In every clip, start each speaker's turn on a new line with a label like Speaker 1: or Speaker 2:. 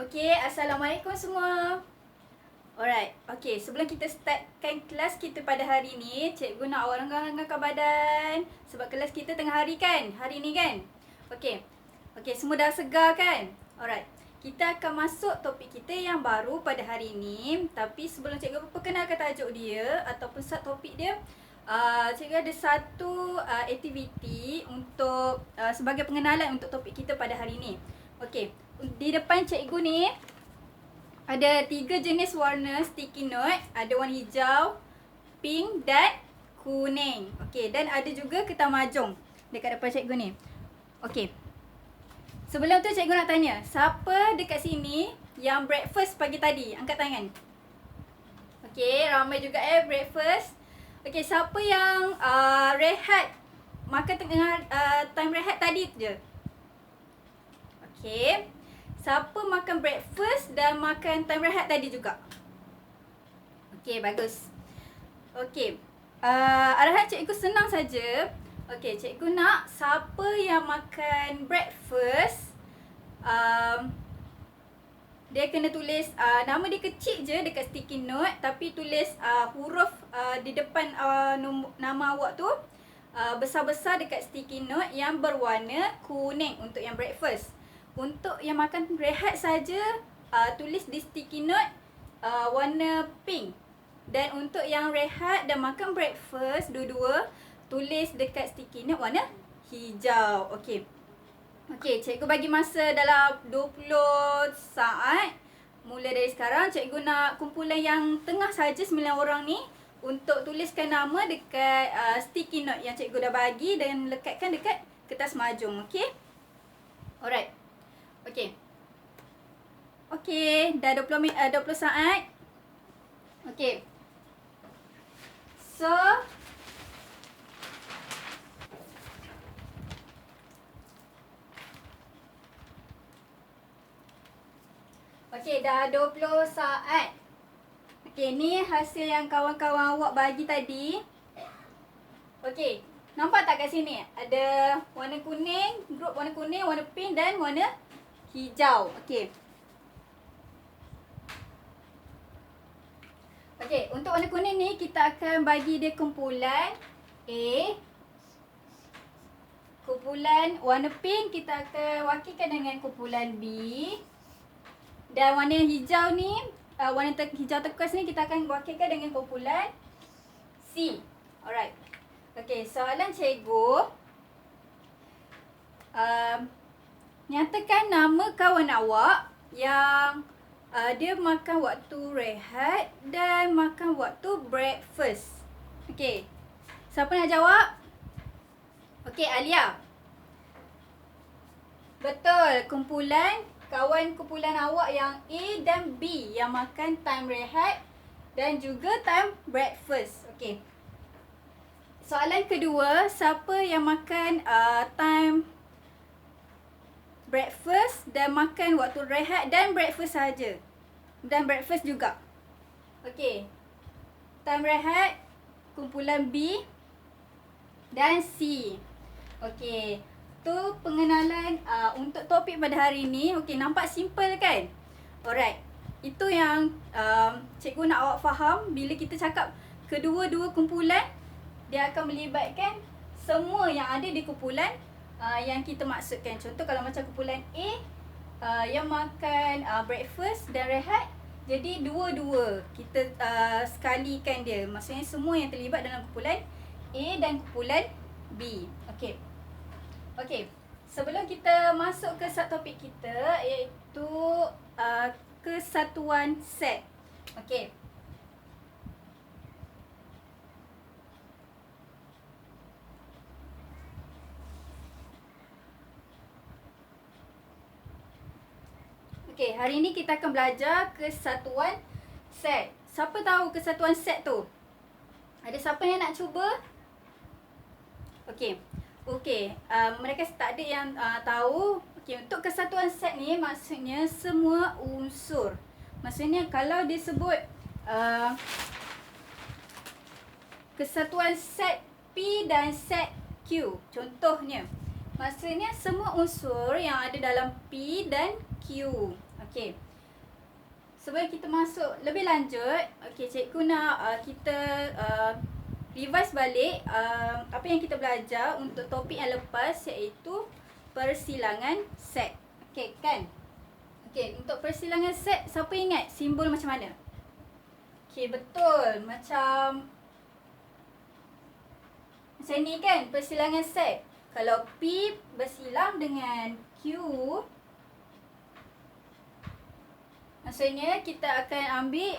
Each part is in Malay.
Speaker 1: Okay, Assalamualaikum semua. Alright, okay, sebelum kita startkan kelas kita pada hari ni, cikgu nak orang-orangkan badan. Sebab kelas kita tengah hari kan, hari ni kan. Okay, semua dah segar kan. Alright, kita akan masuk topik kita yang baru pada hari ni. Tapi sebelum cikgu perkenalkan tajuk dia ataupun topik dia, cikgu ada satu aktiviti untuk sebagai pengenalan untuk topik kita pada hari ni. Okay, di depan cikgu ni ada 3 jenis warna sticky note. Ada warna hijau, pink dan kuning. Okey, dan ada juga kertas mahjong dekat depan cikgu ni. Okey. Sebelum tu cikgu nak tanya, siapa dekat sini yang breakfast pagi tadi? Angkat tangan. Okey, ramai juga breakfast. Okey, siapa yang rehat makan tengah time rehat tadi je? Okey. Siapa makan breakfast dan makan time rehat tadi juga? Okey, bagus. Okey. Arahan cikgu senang saja. Okey, cikgu nak siapa yang makan breakfast, dia kena tulis nama dia kecil je dekat sticky note, tapi tulis huruf di depan nama awak tu besar-besar dekat sticky note yang berwarna kuning untuk yang breakfast. Untuk yang makan rehat saja, tulis di sticky note warna pink. Dan untuk yang rehat dan makan breakfast dua-dua, tulis dekat sticky note warna hijau. Okey. Okey, cikgu bagi masa dalam 20 saat. Mula dari sekarang, cikgu nak kumpulan yang tengah saja 9 orang ni untuk tuliskan nama dekat sticky note yang cikgu dah bagi dan lekatkan dekat kertas mahjong. Okey? Alright. Okey. Okey, dah 20 saat. Okey. So, okey, dah 20 saat. Okey, ni hasil yang kawan-kawan awak bagi tadi. Okey, nampak tak kat sini? Ada warna kuning, grup warna kuning, warna pink dan warna hijau. Okey. Okey, untuk warna kuning ni kita akan bagi dia kumpulan A. Kumpulan warna pink kita akan wakilkan dengan kumpulan B. Dan warna hijau ni, warna hijau turquoise ni kita akan wakilkan dengan kumpulan C. Alright. Okey, soalan cikgu. Nyatakan nama kawan awak yang dia makan waktu rehat dan makan waktu breakfast. Okey. Siapa nak jawab? Okey, Alia. Betul. Kumpulan awak yang A dan B yang makan time rehat dan juga time breakfast. Okey. Soalan kedua, siapa yang makan time breakfast dan makan waktu rehat dan breakfast saja. Dan breakfast juga. Okey. Time rehat, kumpulan B dan C. Okey. Tu pengenalan untuk topik pada hari ni. Okey, nampak simple kan? Alright. Itu yang cikgu nak awak faham bila kita cakap kedua-dua kumpulan, dia akan melibatkan semua yang ada di kumpulan yang kita maksudkan. Contoh kalau macam kumpulan A yang makan breakfast dan rehat, jadi dua-dua kita sekalikan dia. Maksudnya semua yang terlibat dalam kumpulan A dan kumpulan B. Okey. Okey. Sebelum kita masuk ke topik kita, iaitu kesatuan set. Okey. Okey, hari ni kita akan belajar kesatuan set. Siapa tahu kesatuan set tu? Ada siapa yang nak cuba? Okey. Okey, mereka tak ada yang tahu. Okey, untuk kesatuan set ni maksudnya semua unsur. Maksudnya kalau disebut kesatuan set P dan set Q. Contohnya, maksudnya semua unsur yang ada dalam P dan Q. Okey. sebelum kita masuk lebih lanjut, okey, cikgu nak kita revise balik apa yang kita belajar untuk topik yang lepas, iaitu persilangan set. Okey kan? Okey, untuk persilangan set, siapa ingat simbol macam mana? Okey, betul. Macam ni kan, persilangan set. Kalau P bersilang dengan Q, maksudnya kita akan ambil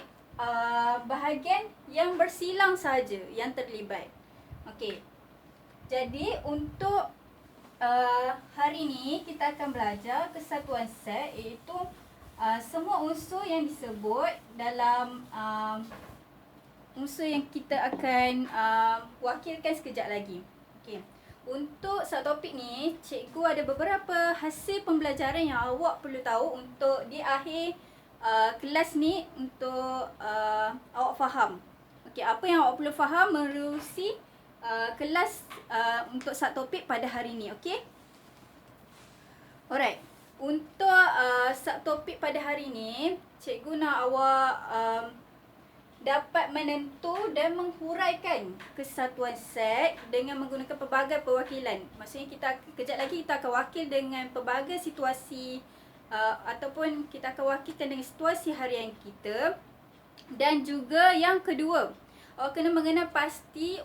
Speaker 1: bahagian yang bersilang saja yang terlibat. Okey. Jadi untuk hari ini kita akan belajar kesatuan set, iaitu semua unsur yang disebut dalam unsur yang kita akan wakilkan sekejap lagi. Okey. Untuk subtopik ni, cikgu ada beberapa hasil pembelajaran yang awak perlu tahu untuk di akhir kelas ni, untuk awak faham. Okey, apa yang awak perlu faham menerusi kelas untuk subtopik pada hari ni, okey? Alright. Untuk subtopik pada hari ni, cikgu nak awak dapat menentu dan menghuraikan kesatuan set dengan menggunakan pelbagai perwakilan. Maksudnya kejap lagi kita akan wakil dengan pelbagai situasi ataupun kita akan wakilkan dengan situasi harian kita. Dan juga yang kedua, awak kena mengenal pasti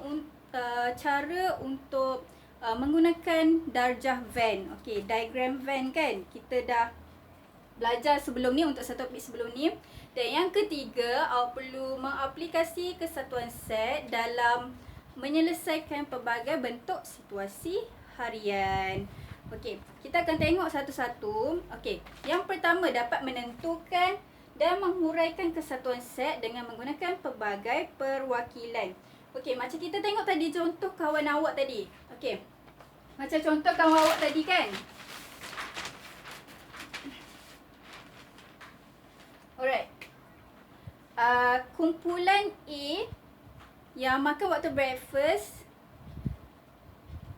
Speaker 1: cara untuk menggunakan darjah Venn. Okey, diagram Venn kan. Kita dah belajar sebelum ni, untuk satu topik sebelum ni. Dan yang ketiga, awak perlu mengaplikasi kesatuan set dalam menyelesaikan pelbagai bentuk situasi harian. Okey, kita akan tengok satu-satu. Okey, yang pertama, dapat menentukan dan menghuraikan kesatuan set dengan menggunakan pelbagai perwakilan. Okey, macam kita tengok tadi contoh kawan awak tadi. Okey, macam contoh kawan awak tadi kan. Alright. Kumpulan A yang makan waktu breakfast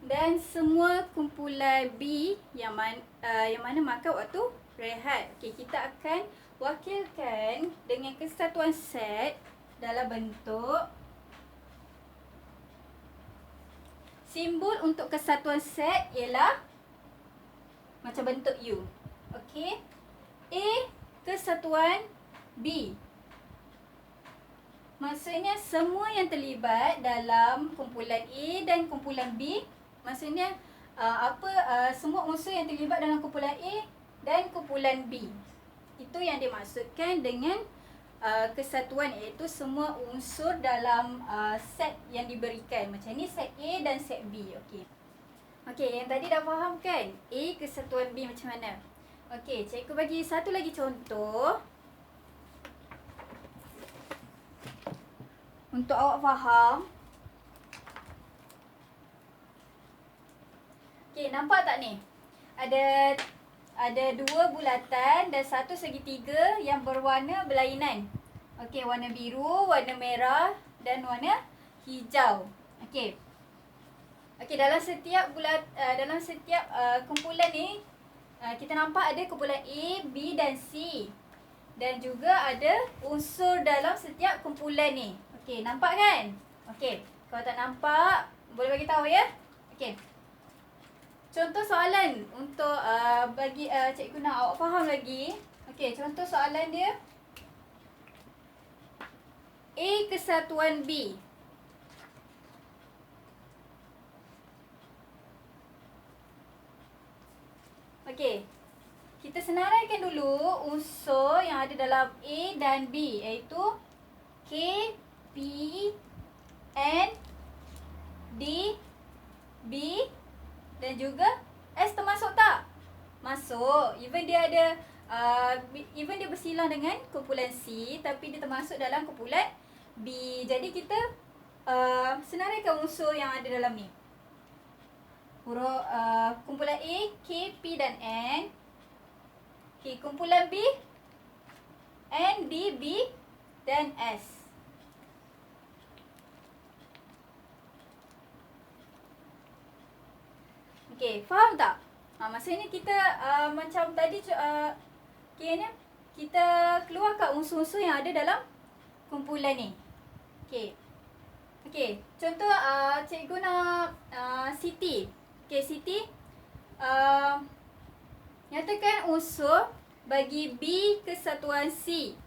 Speaker 1: dan semua kumpulan B yang mana makan waktu rehat. Okey, kita akan wakilkan dengan kesatuan set dalam bentuk simbol untuk kesatuan set ialah macam bentuk U. Okey. A kesatuan B. Maksudnya semua yang terlibat dalam kumpulan A dan kumpulan B, maksudnya semua unsur yang terlibat dalam kumpulan A dan kumpulan B. Itu yang dimaksudkan dengan kesatuan, iaitu semua unsur dalam set yang diberikan. Macam ni set A dan set B. Okey. Okey, yang tadi dah faham kan? A kesatuan B macam mana? Okey, cikgu bagi satu lagi contoh untuk awak faham. Okey, nampak tak ni? Ada dua bulatan dan satu segitiga yang berwarna berlainan. Okey, warna biru, warna merah dan warna hijau. Okey. Okey, dalam setiap kumpulan ni kita nampak ada kumpulan A, B dan C. Dan juga ada unsur dalam setiap kumpulan ni. Okey, nampak kan? Okey, kalau tak nampak, boleh bagi tahu ya? Okey. Contoh soalan untuk bagi cikgu nak awak faham lagi. Okey, contoh soalan dia. A kesatuan B. Okey. Kita senaraikan dulu unsur yang ada dalam A dan B, iaitu K, P, N, D, B dan juga S. Termasuk tak? Masuk. Even dia bersilang dengan kumpulan C, tapi dia termasuk dalam kumpulan B. Jadi kita senaraikan unsur yang ada dalam ni. Huruf kumpulan A, K, P dan N. Okey, kumpulan B, N, D, B dan S. Okey, faham tak? Masa ni kita macam tadi kira kita keluarkan unsur-unsur yang ada dalam kumpulan ni. Okey. Okey, contoh cikgu nak Siti. Okey, Siti nyatakan unsur bagi B kesatuan C.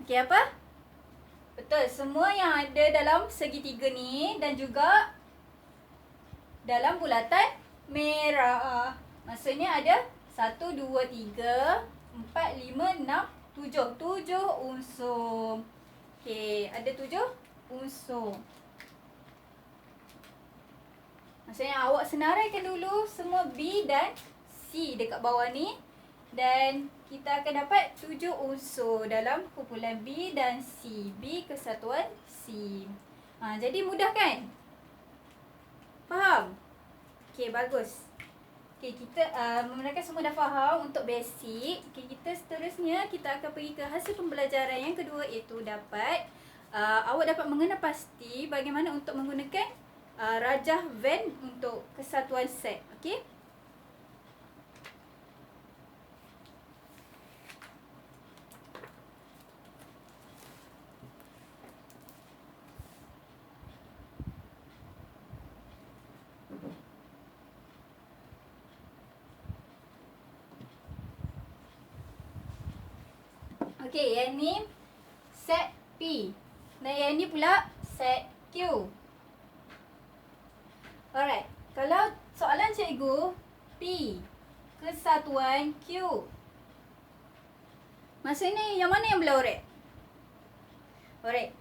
Speaker 1: Okey, apa? Betul, semua yang ada dalam segitiga ni dan juga dalam bulatan merah. Maksudnya ada 1, 2, 3, 4, 5, 6, 7. 7 unsur. Okey, ada 7 unsur. Maksudnya awak senaraikan dulu semua B dan C dekat bawah ni. Dan kita akan dapat 7 unsur dalam kumpulan B dan C. B kesatuan C. Jadi mudah kan? Faham? Okey, bagus. Okey, kita mereka semua dah faham untuk basic. Okey, kita seterusnya kita akan pergi ke hasil pembelajaran yang kedua, iaitu dapat awak dapat mengenal pasti bagaimana untuk menggunakan rajah Venn untuk kesatuan set. Okey? Okey, yang ni set P. Dan yang ni pula set Q. Alright, kalau soalan cikgu P kesatuan Q, maksudnya yang mana yang berlauret? Alright.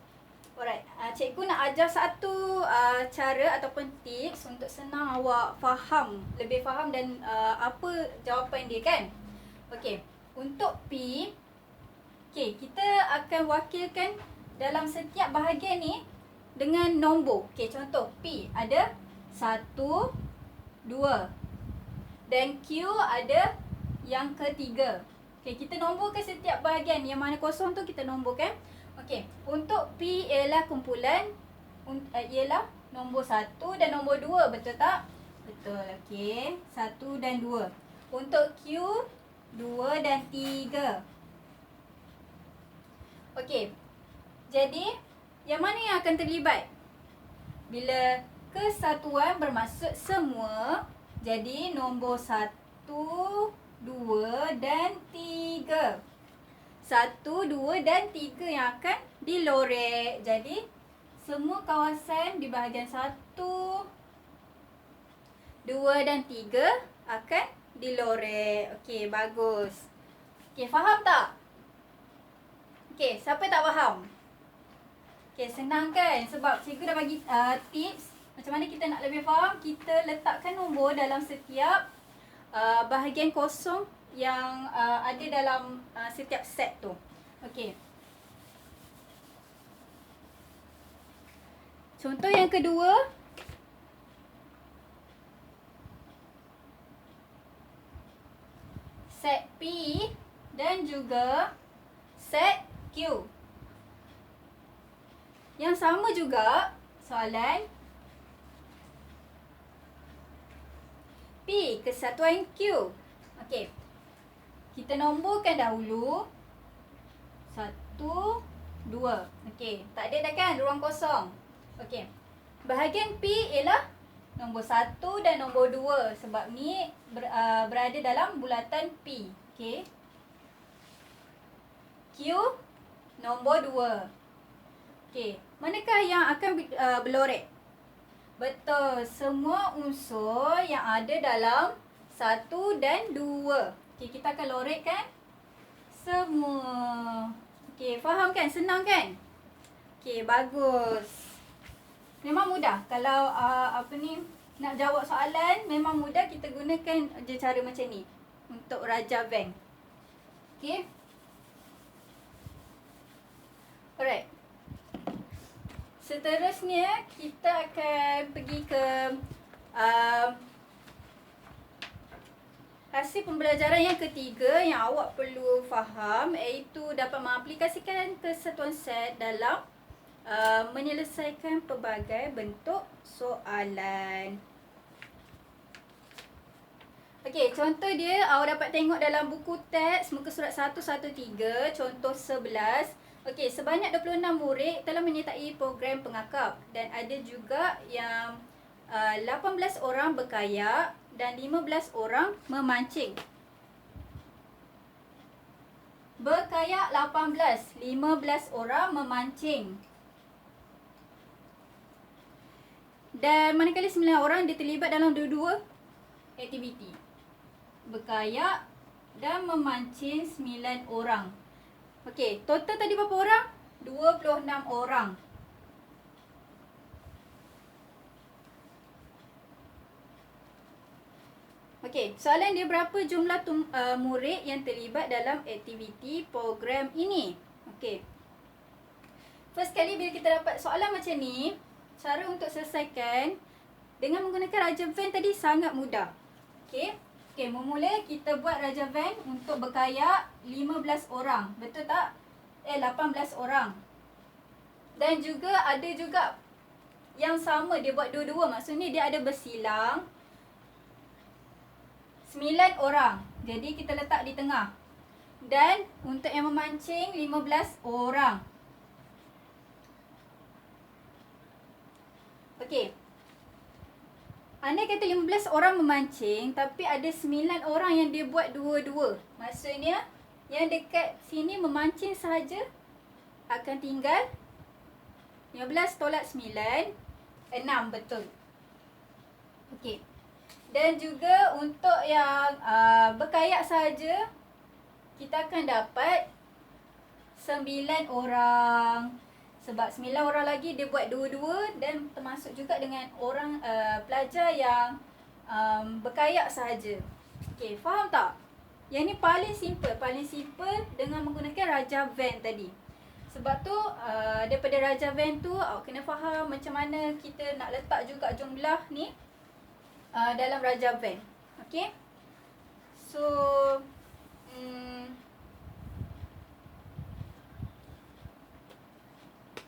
Speaker 1: Cikgu nak ajar satu cara ataupun tips untuk senang awak faham, lebih faham dan apa jawapan dia kan. Okey, untuk P, okey, kita akan wakilkan dalam setiap bahagian ni dengan nombor. Okey, contoh P ada 1, 2 dan Q ada yang ketiga. Okey, kita nomborkan setiap bahagian. Yang mana kosong tu kita nomborkan. Okey, untuk P ialah kumpulan ialah nombor 1 dan nombor 2, betul tak? Betul. Okey, 1 dan 2. Untuk Q 2 dan 3. Okey. Jadi, yang mana yang akan terlibat? Bila kesatuan bermaksud semua, jadi nombor 1, 2 dan 3. 1, 2 dan 3 yang akan dilorek. Jadi, semua kawasan di bahagian 1, 2 dan 3 akan dilorek. Okey, bagus. Okey, faham tak? Okey, siapa tak faham? Okey, senang kan? Sebab cikgu dah bagi tips macam mana kita nak lebih faham. Kita letakkan nombor dalam setiap bahagian kosong yang ada dalam setiap set tu. Okey. Contoh yang kedua. Set P dan juga set Q. Yang sama juga soalan P kesatuan Q. Okey. Kita nomborkan dahulu. 1, 2. Okey, tak ada dah kan ruang kosong. Okey. Bahagian P ialah nombor 1 dan nombor 2 sebab ni berada dalam bulatan P. Okey. Q nombor 2. Okey, manakah yang akan berlorek? Betul, semua unsur yang ada dalam 1 dan 2. Okey, kita akan lorekkan semua. Okey, faham kan? Senang kan? Okey, bagus. Memang mudah. Kalau nak jawab soalan, memang mudah. Kita gunakan je cara macam ni untuk rajah Venn. Okey. Alright. Seterusnya, kita akan pergi ke hasil pembelajaran yang ketiga yang awak perlu faham, iaitu dapat mengaplikasikan kesatuan set dalam menyelesaikan pelbagai bentuk soalan. Okey, contoh dia awak dapat tengok dalam buku teks muka surat 113, contoh 11. Okey, sebanyak 26 murid telah menyertai program pengakap dan ada juga yang 18 orang berkayak dan 15 orang memancing. Berkayak 18, 15 orang memancing. Dan manakala 9 orang dia terlibat dalam dua-dua aktiviti. Berkayak dan memancing 9 orang. Okey, total tadi berapa orang? 26 orang. Okey, soalan dia berapa jumlah murid yang terlibat dalam aktiviti program ini? Okey. First kali bila kita dapat soalan macam ni, cara untuk selesaikan dengan menggunakan Raja Van tadi sangat mudah. Okey. Okey, mula kita buat Raja Van untuk berkayak 15 orang. Betul tak? 18 orang. Dan juga ada juga yang sama dia buat dua-dua. Maksudnya dia ada bersilang 9 orang. Jadi kita letak di tengah. Dan untuk yang memancing 15 orang. Okey. Andai kata 15 orang memancing, tapi ada 9 orang yang dia buat dua-dua. Maksudnya, yang dekat sini memancing sahaja akan tinggal 15 tolak 9, 6, betul. Okey. Dan juga untuk yang berkayak sahaja, kita akan dapat 9 orang. Sebab 9 orang lagi dia buat dua-dua dan termasuk juga dengan orang pelajar yang berkayak sahaja. Okey, faham tak? Yang ni paling simple dengan menggunakan Raja Van tadi. Sebab tu daripada Raja Van tu awak kena faham macam mana kita nak letak juga jumlah ni dalam Raja Van. Okey? So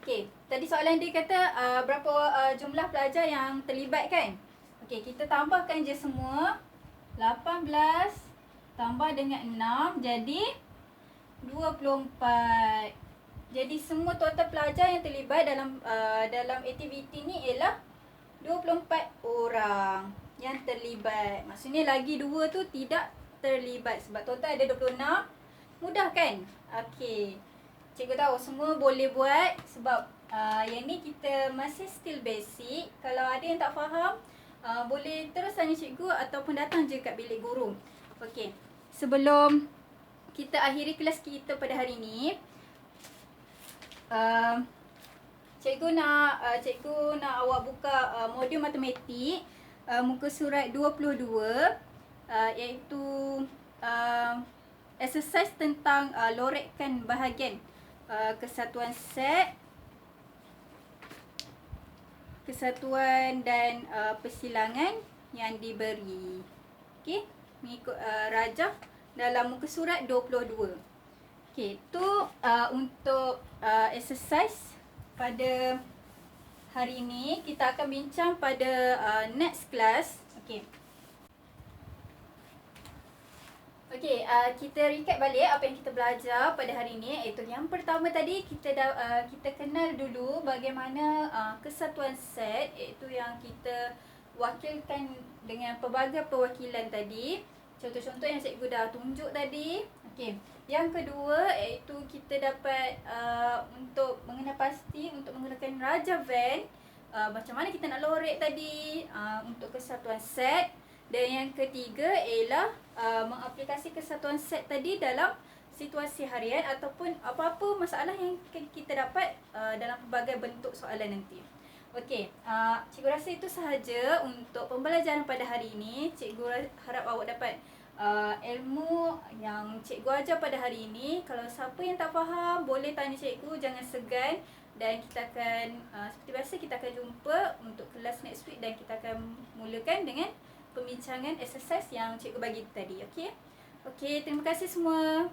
Speaker 1: Okey, tadi soalan dia kata berapa jumlah pelajar yang terlibat kan? Okey, kita tambahkan je semua. 18 tambah dengan 6 jadi 24. Jadi semua total pelajar yang terlibat dalam aktiviti ni ialah 24 orang yang terlibat. Maksudnya lagi 2 tu tidak terlibat sebab total ada 26. Mudah kan? Okey. Cikgu tahu semua boleh buat sebab yang ni kita masih still basic. Kalau ada yang tak faham, boleh terus tanya cikgu ataupun datang je kat bilik guru. Okey. Sebelum kita akhiri kelas kita pada hari ni, cikgu nak awak buka modul matematik muka surat 22 iaitu exercise tentang lorekkan bahagian kesatuan set, kesatuan dan persilangan yang diberi. Okey, mengikut rajah dalam muka surat 22. Okey, tu untuk exercise pada hari ini. Kita akan bincang pada next class. Okey. Okey, kita recap balik apa yang kita belajar pada hari ini. Iaitu yang pertama tadi kita kenal dulu bagaimana kesatuan set, iaitu yang kita wakilkan dengan pelbagai perwakilan tadi. Contoh-contoh yang cikgu dah tunjuk tadi. Okey. Yang kedua iaitu kita dapat untuk mengenal pasti untuk menggunakan Raja Van, macam mana kita nak lorek tadi untuk kesatuan set. Dan yang ketiga ialah mengaplikasi kesatuan set tadi dalam situasi harian ataupun apa-apa masalah yang kita dapat dalam pelbagai bentuk soalan nanti. Okey, cikgu rasa itu sahaja untuk pembelajaran pada hari ini. Cikgu harap awak dapat ilmu yang cikgu ajar pada hari ini. Kalau siapa yang tak faham, boleh tanya cikgu, jangan segan. Dan kita akan, seperti biasa, kita akan jumpa untuk kelas next week dan kita akan mulakan dengan pembincangan exercise yang cikgu bagi tadi. Okey? Okey, terima kasih semua.